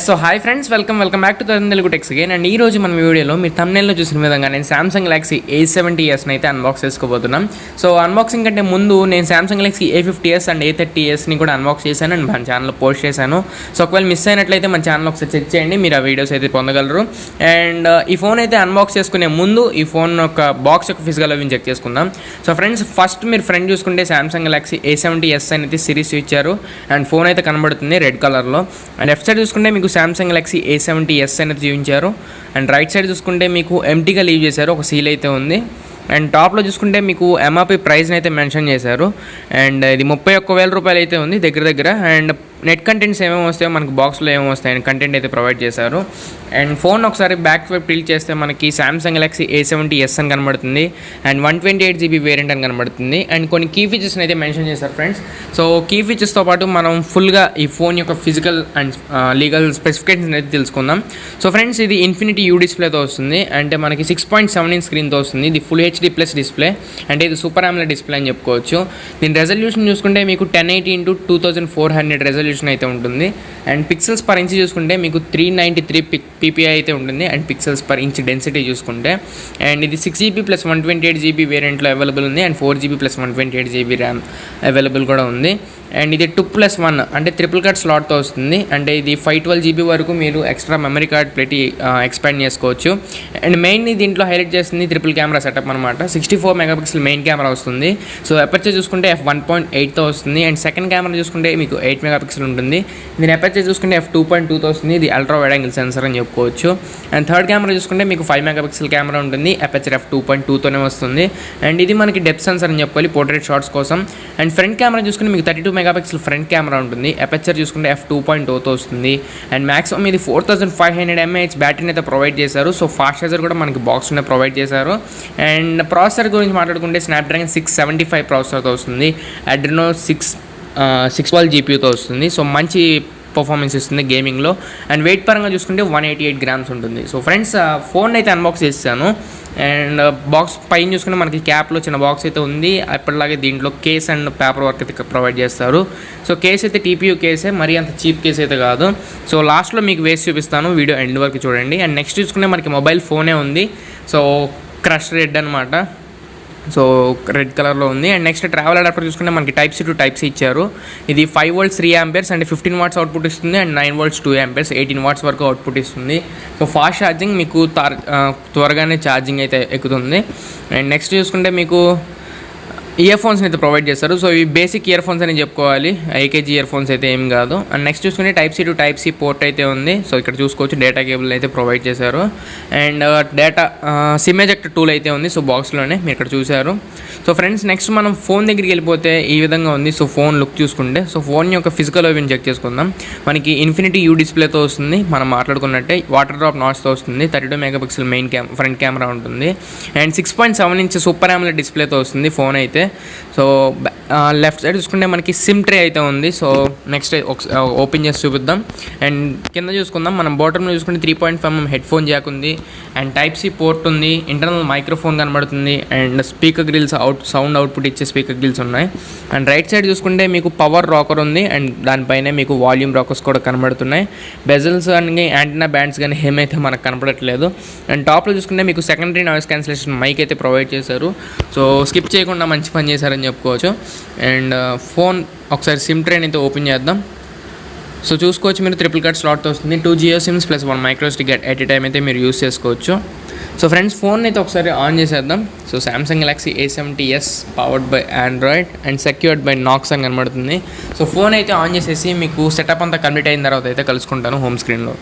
So hi friends, welcome back to Telugu techs again. And ఈ రోజు మన వీడియోలో మీరు థంబ్నెయిల్లో చూసిన విధంగా నేను సామ్సంగ్ గెలాక్సీ A70s అయితే అన్బాక్స్ చేసుకోబోతున్నాం. సో అన్బాక్సింగ్ కంటే ముందు నేను సామ్సంగ్ గెలాక్సీ A50s అండ్ A30sని కూడా అన్బాక్స్ చేశాను అండ్ మన ఛానల్లో పోస్ట్ చేశాను. సో ఒకవేళ మిస్ అయినట్లయితే మన ఛానల్ ఒకసారి చెక్ చేయండి, మీరు ఆ వీడియోస్ అయితే పొందగలరు. అండ్ ఈ ఫోన్ అయితే అన్బాక్స్ చేసుకునే ముందు ఈ ఫోన్ యొక్క బాక్స్ యొక్క ఫిజికల్ అవి చెక్ చేసుకుందాం. సో ఫ్రెండ్స్, ఫస్ట్ మీరు ఫ్రంట్ చూసుకుంటే సామ్సంగ్ గెలాక్సీ A70s అనేది సిరీస్ ఇచ్చారు అండ్ ఫోన్ అయితే కనబడుతుంది రెడ్ కలర్లో. అండ్ లెఫ్ట్ సైడ్ చూసుకుంటే మీకు సామ్సంగ్ గెలాక్సీ A70s అనేది చూపించారు. అండ్ రైట్ సైడ్ చూసుకుంటే మీకు ఎంటీగా లీవ్ చేశారు, ఒక సీల్ అయితే ఉంది. అండ్ టాప్లో చూసుకుంటే మీకు ఎంఆర్పీ ప్రైస్ని అయితే మెన్షన్ చేశారు. అండ్ ఇది 31,000 రూపాయలు అయితే ఉంది దగ్గర. అండ్ నెట్ కంటెంట్స్ ఏమేమి వస్తాయో మనకు బాక్స్లో ఏమేమి వస్తాయని కంటెంట్ అయితే ప్రొవైడ్ చేశారు. అండ్ ఫోన్ ఒకసారి బ్యాక్ వైపు టిల్ట్ చేస్తే మనకి సామ్సంగ్ గెలాక్సీ A70s అని కనబడుతుంది అండ్ 128GB వేరియంట్ అని కనబడుతుంది. అండ్ కొన్ని కీ ఫీచర్స్ని అయితే మెన్షన్ చేశారు ఫ్రెండ్స్. సో కీ ఫీచర్స్తో పాటు మనం ఫుల్గా ఈ ఫోన్ యొక్క ఫిజికల్ అండ్ లీగల్ స్పెసిఫికేషన్స్ అయితే తెలుసుకుందాం. సో ఫ్రెండ్స్, ఇది ఇన్ఫినిటీ యూ డిస్ప్లేతో వస్తుంది. అంటే మనకి 6.7 ఇంచ్ స్క్రీన్తో వస్తుంది. ఇది ఫుల్ HD ప్లస్ డిస్ప్లే, అంటే ఇది సూపర్ AMOLED డిస్ప్లే అని చెప్పుకోవచ్చు. దీని రెజల్యూషన్ చూసుకుంటే మీకు 1080x2400 రెజల్యూషన్ అయితే ఉంటుంది. అండ్ పిక్సెల్స్ పర్ ఇంచ్ చూసుకుంటే మీకు 393 ppi అయితే ఉంటుంది. And pixels per inch density చూసుకుంటే, అండ్ ఇది 6GB ప్లస్ 128GB వేరియంట్లో అవైలబుల్ ఉంది. And 4GB plus 128GB RAM available కూడా ఉంది. అండ్ ఇది 2+1 అంటే ట్రిపుల్ కార్డ్ స్లాట్తో వస్తుంది. అంటే ఇది 512GB వరకు మీరు ఎక్స్ట్రా మెమరీ కార్డ్ పెట్టి ఎక్స్పాండ్ చేసుకోవచ్చు. అండ్ మెయిన్ దీంట్లో హైలైట్ చేస్తుంది ట్రిపుల్ కెమెరా సెటప్ అనమాట. 64 మెగాపిక్సెల్ మెయిన్ కెమెరా వస్తుంది. సో అపర్చర్ చూసుకుంటే f1.8తో వస్తుంది. అండ్ సెకండ్ కెమెరా చూసుకుంటే మీకు 8 మెగాపిక్సెల్ ఉంటుంది. దీని అపర్చర్ చూసుకుంటే f2.2తో వస్తుంది. ఇది అల్ట్రా వైడ్ యాంగిల్ సెన్సర్ అని చెప్పుకోవచ్చు. అండ్ థర్డ్ కెమెరా చూసుకుంటే మీకు 5 మెగాపిక్సెల్ కెమెరా ఉంటుంది. అపర్చర్ f2.2తోనే వస్తుంది. అండ్ ఇది మనకి డెప్త్ సెన్సర్ అని చెప్పాలి పోర్ట్రేట్ షాట్స్ కోసం. అండ్ ఫ్రంట్ కెమెరా చూసుకుంటే మీకు 32 మెగాపిక్సెల్ ఫ్రంట్ కెమెరా ఉంటుంది. అపర్చర్ చూసుకుంటే f2.0తో వస్తుంది. అండ్ మ్యాక్సిమం ఇది 4500 mAh బ్యాటరీని అయితే ప్రొవైడ్ చేశారు. సో ఫాస్ట్ ఛార్జర్ కూడా మనకి బాక్స్లోనే ప్రొవైడ్ చేశారు. అండ్ ప్రాసెసర్ గురించి మాట్లాడుకుంటే Snapdragon 675 ప్రాసెసర్తో వస్తుంది. Adreno 612 GPUతో వస్తుంది. సో మంచి పర్ఫార్మెన్స్ ఇస్తుంది గేమింగ్లో. అండ్ వెయిట్ పరంగా చూసుకుంటే 188 గ్రామ్స్ ఉంటుంది. సో ఫ్రెండ్స్, ఫోన్ అయితే అన్బాక్స్ చేస్తాను. అండ్ బాక్స్ పైన చూసుకుంటే మనకి క్యాప్లో చిన్న బాక్స్ అయితే ఉంది. అప్పటిలాగే దీంట్లో కేస్ అండ్ పేపర్ వర్క్ అయితే ప్రొవైడ్ చేస్తారు. సో కేస్ అయితే TPU కేసే, మరీ అంత చీప్ కేస్ అయితే కాదు. సో లాస్ట్లో మీకు వేసి చూపిస్తాను, వీడియో ఎండ్ వరకు చూడండి. అండ్ నెక్స్ట్ చూసుకుంటే మనకి మొబైల్ ఫోనే ఉంది. సో క్రష్ రెడ్ అనమాట. సో రెడ్ కలర్లో ఉంది. అండ్ నెక్స్ట్ ట్రావెల్ అడాప్టర్ చూసుకుంటే మనకి Type-C to Type-C ఇచ్చారు. ఇది 5 volts 3 amperes and 15 watts output ఇస్తుంది. అండ్ 9 volts 2 amperes 18 watts వరకు అవుట్పుట్ ఇస్తుంది. సో ఫాస్ట్ ఛార్జింగ్, మీకు త్వరగానే ఛార్జింగ్ అయితే ఎక్కుతుంది. అండ్ నెక్స్ట్ చూసుకుంటే మీకు ఇయర్ ఫోన్స్ని అయితే ప్రొవైడ్ చేస్తారు. సో ఇవి బేసిక్ ఇయర్ ఫోన్స్ అని చెప్పుకోవాలి, AKG ఇయర్ ఫోన్స్ అయితే ఏం కాదు. అండ్ నెక్స్ట్ చూసుకుంటే Type-C to Type-C పోర్ట్ అయితే ఉంది. సో ఇక్కడ చూసుకోవచ్చు డేటా కేబుల్ అయితే ప్రొవైడ్ చేశారు. And data SIM ejector tool అయితే ఉంది. సో బాక్స్లోనే మీరు ఇక్కడ చూశారు. సో ఫ్రెండ్స్, నెక్స్ట్ మనం ఫోన్ దగ్గరికి వెళ్ళిపోతే ఈ విధంగా ఉంది. సో ఫోన్ లుక్ చూసుకుంటే, సో ఫోన్ యొక్క ఫిజికల్ అవి చెక్ చేసుకుందాం. మనకి ఇన్ఫినిటీ యూ డిస్ప్లేతో వస్తుంది, మనం మాట్లాడుకున్నట్టే. వాటర్ డ్రాప్ నాచ్తో వస్తుంది. 32 మెగాపిక్సెల్ మెయిన్ ఫ్రంట్ కెమెరా ఉంటుంది. అండ్ 6.7 ఇంచ్ సూపర్ AMOLED డిస్ప్లేతో వస్తుంది ఫోన్ అయితే. సో లెఫ్ట్ సైడ్ చూసుకుంటే మనకి సిమ్ ట్రే అయితే ఉంది. సో నెక్స్ట్ ఓపెన్ చేసి చూపిద్దాం. అండ్ కింద చూసుకుందాం, మనం బాటంలో చూసుకుంటే 3.5mm హెడ్ ఫోన్ జాక్ ఉంది. అండ్ Type-C పోర్ట్ ఉంది. ఇంటర్నల్ మైక్రోఫోన్ కనబడుతుంది. And speaker grills sound output ఇచ్చే స్పీకర్ గ్రిల్స్ ఉన్నాయి. అండ్ రైట్ సైడ్ చూసుకుంటే మీకు పవర్ రాకర్ ఉంది. అండ్ దానిపైన మీకు వాల్యూమ్ రాకర్స్ కూడా కనబడుతున్నాయి. బెజల్స్ కానీ యాంటీనా బ్యాండ్స్ కానీ ఏమైతే మనకు కనపడట్లేదు. అండ్ టాప్లో చూసుకుంటే మీకు సెకండరీ నాయిస్ క్యాన్సిలేషన్ మైక్ అయితే ప్రొవైడ్ చేశారు. సో స్కిప్ చేయకుండా మంచి పని చేశారని చెప్పుకోవచ్చు. అండ్ ఫోన్ ఒకసారి సిమ్ ట్రేని అయితే ఓపెన్ చేద్దాం. సో చూసుకోవచ్చు మీరు ట్రిపుల్ కార్డ్ స్లాట్తో వస్తుంది. 2 జియో సిమ్స్ ప్లస్ 1 మైక్రోస్టిక్ ఎట్ ఏ టైం అయితే మీరు యూస్ చేసుకోవచ్చు. సో ఫ్రెండ్స్, ఫోన్ అయితే ఒకసారి ఆన్ చేసేద్దాం. So Samsung Galaxy A70s powered by Android and secured by Knox అని కనబడుతుంది. సో ఫోన్ అయితే ఆన్ చేసేసి మీకు సెటప్ అంతా కంప్లీట్ అయిన తర్వాత అయితే కలుసుకుంటాను హోమ్ స్క్రీన్లో.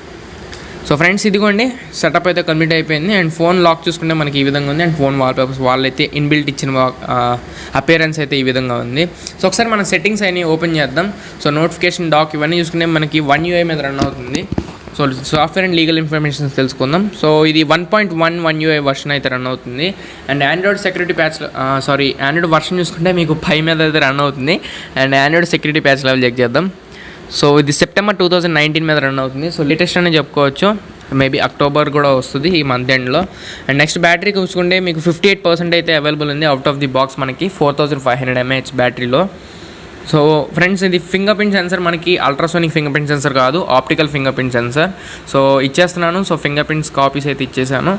సో ఫ్రెండ్స్, ఇదిగోండి సెటప్ అయితే కంప్లీట్ అయిపోయింది. అండ్ ఫోన్ లాక్ చూసుకుంటే మనకి ఈ విధంగా ఉంది. అండ్ ఫోన్ వాల్పేపర్స్ అయితే ఇన్బిల్ట్ ఇచ్చిన అపియరెన్స్ అయితే ఈ విధంగా ఉంది. సో ఒకసారి మన సెట్టింగ్స్ అయినా ఓపెన్ చేద్దాం. సో నోటిఫికేషన్ డాక్ ఇవన్నీ చూసుకుంటే మనకి 1 UI మీద రన్ అవుతుంది. So software and legal informations తెలుసుకుందాం. సో ఇది 1.11 UI వర్షన్ అయితే రన్ అవుతుంది. And android security patch android version చూసుకుంటే మీకు 5 మీద అయితే రన్ అవుతుంది. And android security patch level check చేద్దాం. సో ఇది సెప్టెంబర్ 2019 మీద రన్ అవుతుంది. సో లేటెస్ట్ అని చెప్పుకోవచ్చు. మేబీ అక్టోబర్ కూడా వస్తుంది ఈ మంత్ ఎండ్లో. అండ్ నెక్స్ట్ బ్యాటరీ చూసుకుంటే మీకు 58% అయితే అవైలబుల్ ఉంది అవుట్ ఆఫ్ ది బాక్స్. మనకి 4500 mAh బ్యాటరీలో. సో ఫ్రెండ్స్, ఇది ఫింగర్ ప్రింట్ సెన్సర్ మనకి అల్ట్రాసోనిక్ ఫింగర్ ప్రింట్ సెన్సర్ కాదు, optical finger print sensor. So ఇచ్చేస్తున్నాను. సో ఫింగర్ ప్రింట్స్ కాపీస్ అయితే ఇచ్చేసాను.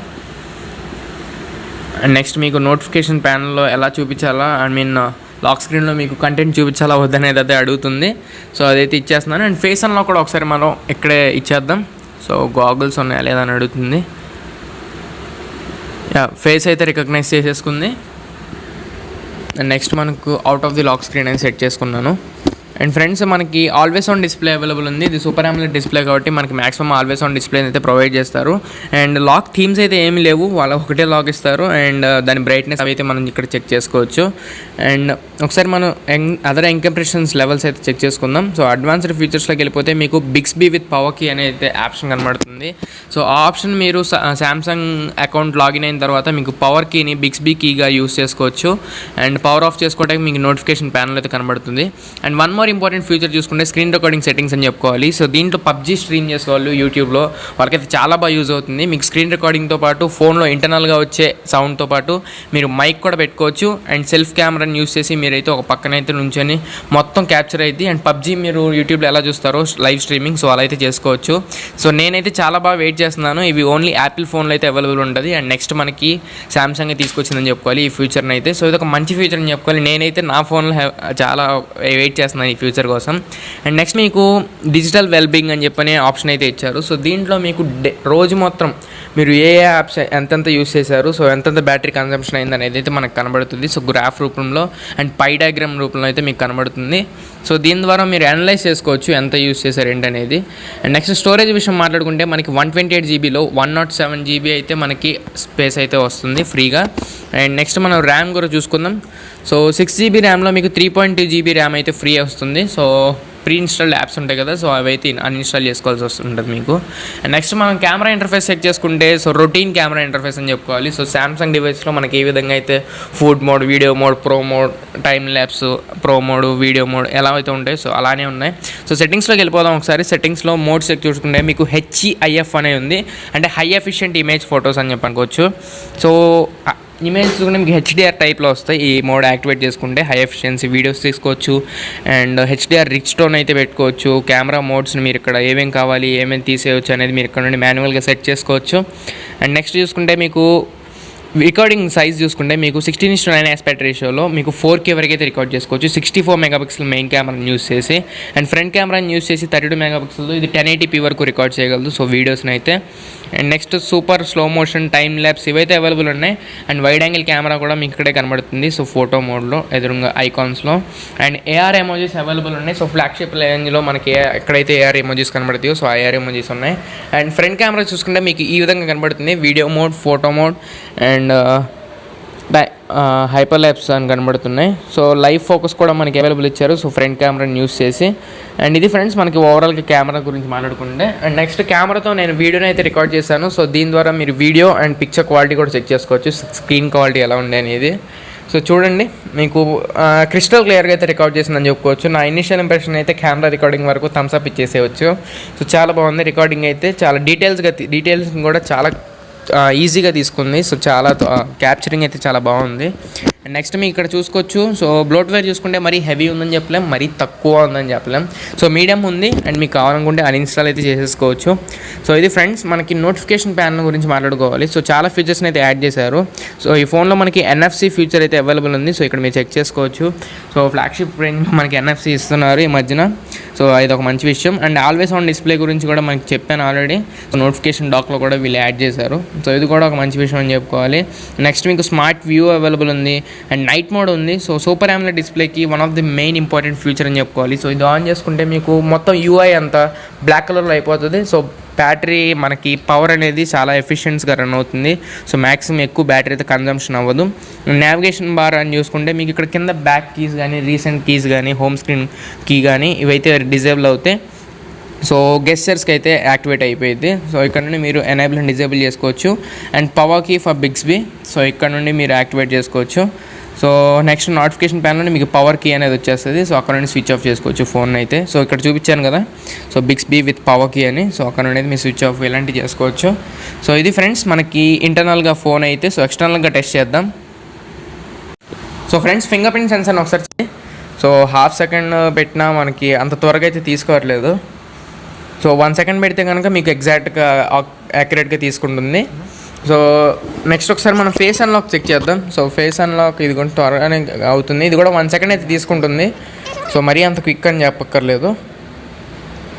అండ్ నెక్స్ట్ మీకు నోటిఫికేషన్ ప్యానల్లో ఎలా చూపించాలా, లాక్ స్క్రీన్లో మీకు కంటెంట్ చూపించాలా వద్దనేది అయితే అడుగుతుంది. సో అదైతే ఇచ్చేస్తున్నాను. అండ్ ఫేస్ అన్లాక్ కూడా ఒకసారి మనం ఇక్కడే ఇచ్చేద్దాం. సో గాగుల్స్ ఉన్నాయా లేదా అని అడుగుతుంది. ఫేస్ అయితే రికగ్నైజ్ చేసేసుకుంది. అండ్ నెక్స్ట్ మనకు out of the lock screen అని సెట్ చేసుకున్నాను. అండ్ ఫ్రెండ్స్, మనకి ఆల్వేస్ ఆన్ డిస్ప్లే అవైలబుల్ ఉంది. ఇది సూపర్ AMOLED డిస్ప్లే కాబట్టి మనకి మాక్సిమం ఆల్వేస్ ఆన్ డిస్ప్లే అయితే ప్రొవైడ్ చేస్తారు. అండ్ లాక్ థీమ్స్ అయితే ఏమీ లేవు, వాళ్ళు ఒకటే లాక్ ఇస్తారు. అండ్ దాని బ్రైట్నెస్ అవి అయితే మనం ఇక్కడ చెక్ చేసుకోవచ్చు. అండ్ ఒకసారి మనం అదర్ ఎంకంప్రెషన్స్ లెవెల్స్ అయితే చెక్ చేసుకుందాం. సో అడ్వాన్స్డ్ ఫీచర్స్లోకి వెళ్ళిపోతే మీకు బిక్స్బీ విత్ పవర్ కీ అనే అయితే ఆప్షన్ కనబడుతుంది. సో ఆ ఆప్షన్ మీరు సామ్సంగ్ అకౌంట్ లాగిన్ అయిన తర్వాత మీకు పవర్ కీని బిక్స్బీ కీగా యూస్ చేసుకోవచ్చు. అండ్ పవర్ ఆఫ్ చేసుకోవడానికి మీకు నోటిఫికేషన్ ప్యానల్ అయితే కనబడుతుంది. And one more important feature చూసుకుంటే స్క్రీన్ రికార్డింగ్ సెట్టింగ్స్ అని చెప్పుకోవాలి. సో దీంట్లో పబ్జీ స్ట్రీమ్ చేసుకోవాలి యూట్యూబ్లో, వాళ్ళకైతే చాలా బాగా యూజ్ అవుతుంది. మీకు స్క్రీన్ రికార్డింగ్తో పాటు ఫోన్లో ఇంటర్నల్గా వచ్చే సౌండ్తో పాటు మీరు మైక్ కూడా పెట్టుకోవచ్చు. అండ్ సెల్ఫ్ కెమెరాని యూస్ చేసి మీరైతే ఒక పక్కనైతే నుంచొని మొత్తం క్యాప్చర్ అయితే అండ్ పబ్జీ మీరు యూట్యూబ్లో ఎలా చూస్తారో లైవ్ స్ట్రీమింగ్, సో అలా అయితే చేసుకోవచ్చు. సో నేనైతే చాలా బాగా వెయిట్ చేస్తున్నాను. ఇవి ఓన్లీ యాపిల్ ఫోన్లో అయితే అవైలబుల్ ఉంటుంది. అండ్ నెక్స్ట్ మనకి సామ్సంగ్ తీసుకొచ్చిందని చెప్పుకోవాలి ఈ ఫ్యూచర్ని అయితే. సో ఇది ఒక మంచి ఫ్యూచర్ అని చెప్పుకోవాలి. నేనైతే నా ఫోన్లో చాలా వెయిట్ చేస్తున్నాను ఈ ఫ్యూచర్ కోసం. అండ్ నెక్స్ట్ మీకు డిజిటల్ వెల్బీయింగ్ అని చెప్పనే ఆప్షన్ అయితే ఇచ్చారు. సో దీంట్లో మీకు రోజు మొత్తం మీరు ఏ యాప్స్ ఎంతెంత యూస్ చేశారు, సో ఎంతెంత బ్యాటరీ కన్సంప్షన్ అయింది అనేది అయితే మనకు కనబడుతుంది. సో గ్రాఫ్ రూపంలో అండ్ పై డయాగ్రామ్ రూపంలో అయితే మీకు కనబడుతుంది. సో దీని ద్వారా మీరు అనలైజ్ చేసుకోవచ్చు ఎంత యూస్ చేశారు ఏంటనేది. అండ్ నెక్స్ట్ స్టోరేజ్ విషయం మాట్లాడుకుంటే మనకి 128 జీబీలో 107 జీబీ అయితే మనకి స్పేస్ అయితే వస్తుంది ఫ్రీగా. అండ్ నెక్స్ట్ మనం ర్యామ్ కూడా చూసుకుందాం. సో 6 జీబీ ర్యామ్లో మీకు 3.2 జీబీ ర్యామ్ అయితే ఫ్రీ వస్తుంది. సో ప్రీ ఇన్స్టాల్డ్ యాప్స్ ఉంటాయి కదా, సో అవి అయితే అన్ఇన్స్టాల్ చేసుకోవాల్సి వస్తుంటుంది మీకు. అండ్ నెక్స్ట్ మనం కెమెరా ఇంటర్ఫేస్ సెట్ చేసుకుంటే సో రొటీన్ కెమెరా ఇంటర్ఫేస్ అని చెప్పుకోవాలి. సో సామ్సంగ్ డివైస్లో మనకి ఏ విధంగా అయితే food mode, video mode, pro mode, time lapse, pro mode, video mode ఎలా అయితే ఉంటాయి సో అలానే ఉన్నాయి. సో సెట్టింగ్స్లోకి వెళ్ళిపోదాం ఒకసారి. సెట్టింగ్స్లో మోడ్స్ చూసుకుంటే మీకు HEIF అనే ఉంది, అంటే హై ఎఫిషియెంట్ ఇమేజ్ ఫొటోస్ అని చెప్పనుకోవచ్చు. సో ఇమేజ్ చూసుకుంటే మీకు HDR టైప్లో వస్తాయి. ఈ మోడ్ యాక్టివేట్ చేసుకుంటే హై ఎఫిషియన్సీ వీడియోస్ తీసుకోవచ్చు. అండ్ HDR రిచ్ టోన్ అయితే పెట్టుకోవచ్చు. కెమెరా మోడ్స్ని మీరు ఇక్కడ ఏమేమి కావాలి, ఏమేమి తీసేయచ్చు అనేది మీరు ఇక్కడ నుండి మాన్యువల్గా సెట్ చేసుకోవచ్చు. అండ్ నెక్స్ట్ చూసుకుంటే మీకు రికార్డింగ్ సైజ్ చూసుకుంటే మీకు 16:9 ఆస్పెక్ట్ రేషియోలో మీకు 4K వరకు అయితే రికార్డ్ చేసుకోవచ్చు. 64 మెగాపిక్సెల్ మెయిన్ కెమెరాని యూస్ చేసి అండ్ ఫ్రంట్ కెమెరాని యూస్ చేసి 32 మెగాపిక్సెల్తో ఇది 1080p వరకు రికార్డ్ చేయగలదు సో వీడియోస్ని అయితే. And next super slow motion, time lapse ఇవైతే అవైలబుల్ ఉన్నాయి. అండ్ వైడ్ యాంగిల్ కెమెరా కూడా మీకు ఇక్కడే కనబడుతుంది. సో ఫోటో మోడ్లో ఎదురుగా ఐకాన్స్లో. అండ్ AR ఎమోజీస్ అవైలబుల్ ఉన్నాయి. సో ఫ్లాగ్షిప్ రేంజ్లో మనకి ఎక్కడైతే AR ఎమోజీస్ కనబడతాయో సో AR ఎమోజీస్ ఉన్నాయి. అండ్ ఫ్రంట్ కెమెరా చూసుకుంటే మీకు ఈ విధంగా కనబడుతుంది. Video mode, photo mode and hyper lapse అని కనబడుతున్నాయి. సో లైవ్ ఫోకస్ కూడా మనకి అవైలబుల్ ఇచ్చారు సో ఫ్రంట్ కెమెరాని యూస్ చేసి. అండ్ ఇది ఫ్రెండ్స్ మనకి ఓవరాల్గా కెమెరా గురించి మాట్లాడుకుంటే. అండ్ నెక్స్ట్ కెమెరాతో నేను వీడియోని అయితే రికార్డ్ చేశాను. సో దీని ద్వారా మీరు వీడియో అండ్ పిక్చర్ క్వాలిటీ కూడా చెక్ చేసుకోవచ్చు, స్క్రీన్ క్వాలిటీ ఎలా ఉంది అనేది. సో చూడండి, మీకు క్రిస్టల్ క్లియర్గా అయితే రికార్డ్ చేసిందని చెప్పుకోవచ్చు. నా ఇనిషియల్ ఇంప్రెషన్ అయితే కెమెరా రికార్డింగ్ వరకు థమ్స్ అప్ ఇచ్చేసేయచ్చు. సో చాలా బాగుంది రికార్డింగ్ అయితే, చాలా డీటెయిల్స్ కూడా చాలా ఈజీగా తీసుకుంది. సో చాలా క్యాప్చరింగ్ అయితే చాలా బాగుంది. అండ్ నెక్స్ట్ మీకు ఇక్కడ చూసుకోవచ్చు. సో బ్లోట్వేర్ చూసుకుంటే మరీ హెవీ ఉందని చెప్పలేం, మరీ తక్కువ ఉందని చెప్పలేం. సో మీడియం ఉంది. అండ్ మీకు కావాలనుకుంటే అన్ఇన్స్టాల్ అయితే చేసేసుకోవచ్చు. సో ఇది ఫ్రెండ్స్ మనకి నోటిఫికేషన్ ప్యానల్ గురించి మాట్లాడుకోవాలి. సో చాలా ఫీచర్స్ని అయితే యాడ్ చేశారు. సో ఈ ఫోన్లో మనకి NFC ఫీచర్ అయితే అవైలబుల్ ఉంది. సో ఇక్కడ మీరు చెక్ చేసుకోవచ్చు. సో ఫ్లాగ్షిప్ రేంజ్లో మనకి NFC ఇస్తున్నారు ఈ మధ్యన. సో ఇది ఒక మంచి విషయం. అండ్ ఆల్వేస్ ఆన్ డిస్ప్లే గురించి కూడా మనకి చెప్పాను ఆల్రెడీ. సో నోటిఫికేషన్ డాక్లో కూడా వీళ్ళు యాడ్ చేశారు. సో ఇది కూడా ఒక మంచి విషయం అని చెప్పుకోవాలి. నెక్స్ట్ మీకు స్మార్ట్ వ్యూ అవైలబుల్ ఉంది అండ్ నైట్ మోడ్ ఉంది. సో సూపర్ AMOLED డిస్ప్లేకి one of the main important feature అని చెప్పుకోవాలి. సో ఇది ఆన్ చేసుకుంటే మీకు మొత్తం UI అంతా బ్లాక్ కలర్లో అయిపోతుంది. సో బ్యాటరీ మనకి పవర్ అనేది చాలా ఎఫిషియెంట్గా రన్ అవుతుంది. సో మ్యాక్సిమం ఎక్కువ బ్యాటరీ అయితే కన్జంప్షన్ అవ్వదు. నావిగేషన్ బార్ అని చూసుకుంటే మీకు ఇక్కడ కింద బ్యాక్ కీస్ కానీ, రీసెంట్ కీస్ కానీ, హోమ్ స్క్రీన్ కీ కానీ ఇవైతే డిజేబుల్ అవుతాయి. సో గెస్చర్స్కి అయితే యాక్టివేట్ అయిపోయింది. సో ఇక్కడ నుండి మీరు ఎనేబుల్ అండ్ డిజేబుల్ చేసుకోవచ్చు. And power key for Bixby, so ఇక్కడ నుండి మీరు యాక్టివేట్ చేసుకోవచ్చు. సో నెక్స్ట్ నోటిఫికేషన్ ప్యానల్ మీకు పవర్ కీ అనేది వచ్చేస్తుంది. సో అక్కడ నుండి స్విచ్ ఆఫ్ చేసుకోవచ్చు ఫోన్ అయితే. సో ఇక్కడ చూపించాను కదా, so Bixby with power key అని. సో అక్కడ నుండి మీరు స్విచ్ ఆఫ్ ఇలాంటివి చేసుకోవచ్చు. సో ఇది ఫ్రెండ్స్ మనకి ఇంటర్నల్గా ఫోన్ అయితే. సో ఎక్స్టర్నల్గా టెస్ట్ చేద్దాం. సో ఫ్రెండ్స్ ఫింగర్ ప్రింట్ సెన్సర్ని ఒకసారి సో హాఫ్ సెకండ్ పెట్టినా మనకి అంత త్వరగా అయితే తీసుకోవట్లేదు. సో 1 సెకండ్ పెడితే కనుక మీకు ఎగ్జాక్ట్గా యాక్యురేట్గా తీసుకుంటుంది. సో నెక్స్ట్ ఒకసారి మనం ఫేస్ అన్లాక్ చెక్ చేద్దాం. సో ఫేస్ అన్లాక్ ఇది కూడా త్వరగానే అవుతుంది. ఇది కూడా 1 సెకండ్ అయితే తీసుకుంటుంది. సో మరీ అంత క్విక్ అని చెప్పక్కర్లేదు.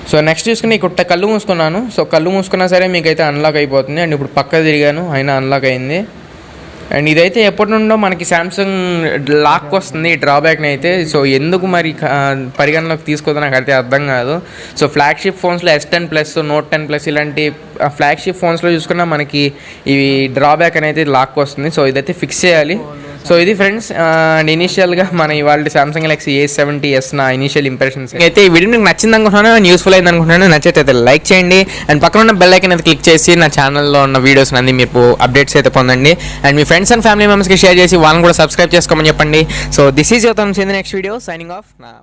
సో నెక్స్ట్ చూసుకుని ఇక్కడ కళ్ళు మూసుకున్నాను. సో కళ్ళు మూసుకున్నా సరే మీకైతే అన్లాక్ అయిపోతుంది. అండ్ ఇప్పుడు పక్క తిరిగాను, అయినా అన్లాక్ అయింది. అండ్ ఇదైతే ఎప్పటి నుండో మనకి శాంసంగ్ లాక్ వస్తుంది ఈ డ్రాబ్యాక్ని అయితే. సో ఎందుకు మరి పరిగణలోకి తీసుకోదో నాకు అయితే అర్థం కాదు. సో ఫ్లాగ్షిప్ ఫోన్స్లో S10 ప్లస్, నోట్ 10 ప్లస్ ఇలాంటి ఫ్లాగ్షిప్ ఫోన్స్లో చూసుకున్నా మనకి ఈ డ్రాబ్యాక్ అనేది లాక్ వస్తుంది. సో ఇదైతే ఫిక్స్ చేయాలి. సో ఇది ఫ్రెండ్స్ అండ్ ఇనీషియల్గా మన ఇవాళ సామ్సంగ్ గెలాక్సీ A70s నా ఇనీషియల్ ఇంప్రెషన్స్ అయితే. ఈ వీడియో మీకు నచ్చింది అనుకుంటున్నాను, యూస్ఫుల్ అయింది అనుకుంటున్నాను. నచ్చితే అయితే లైక్ చేయండి అండ్ పక్కన ఉన్న బెల్ ఐకాన్ అయితే క్లిక్ చేసి నా ఛానల్లో ఉన్న వీడియోస్ అన్ని మీరు అప్డేట్స్ అయితే పొందండి. అండ్ మీ ఫ్రెండ్స్ అండ్ ఫ్యామిలీ మెంబర్స్కి షేర్ చేసి వాళ్ళని కూడా సబ్స్క్రైబ్ చేసుకోమని చెప్పండి. So this is your thumbs in the next video, signing off నా.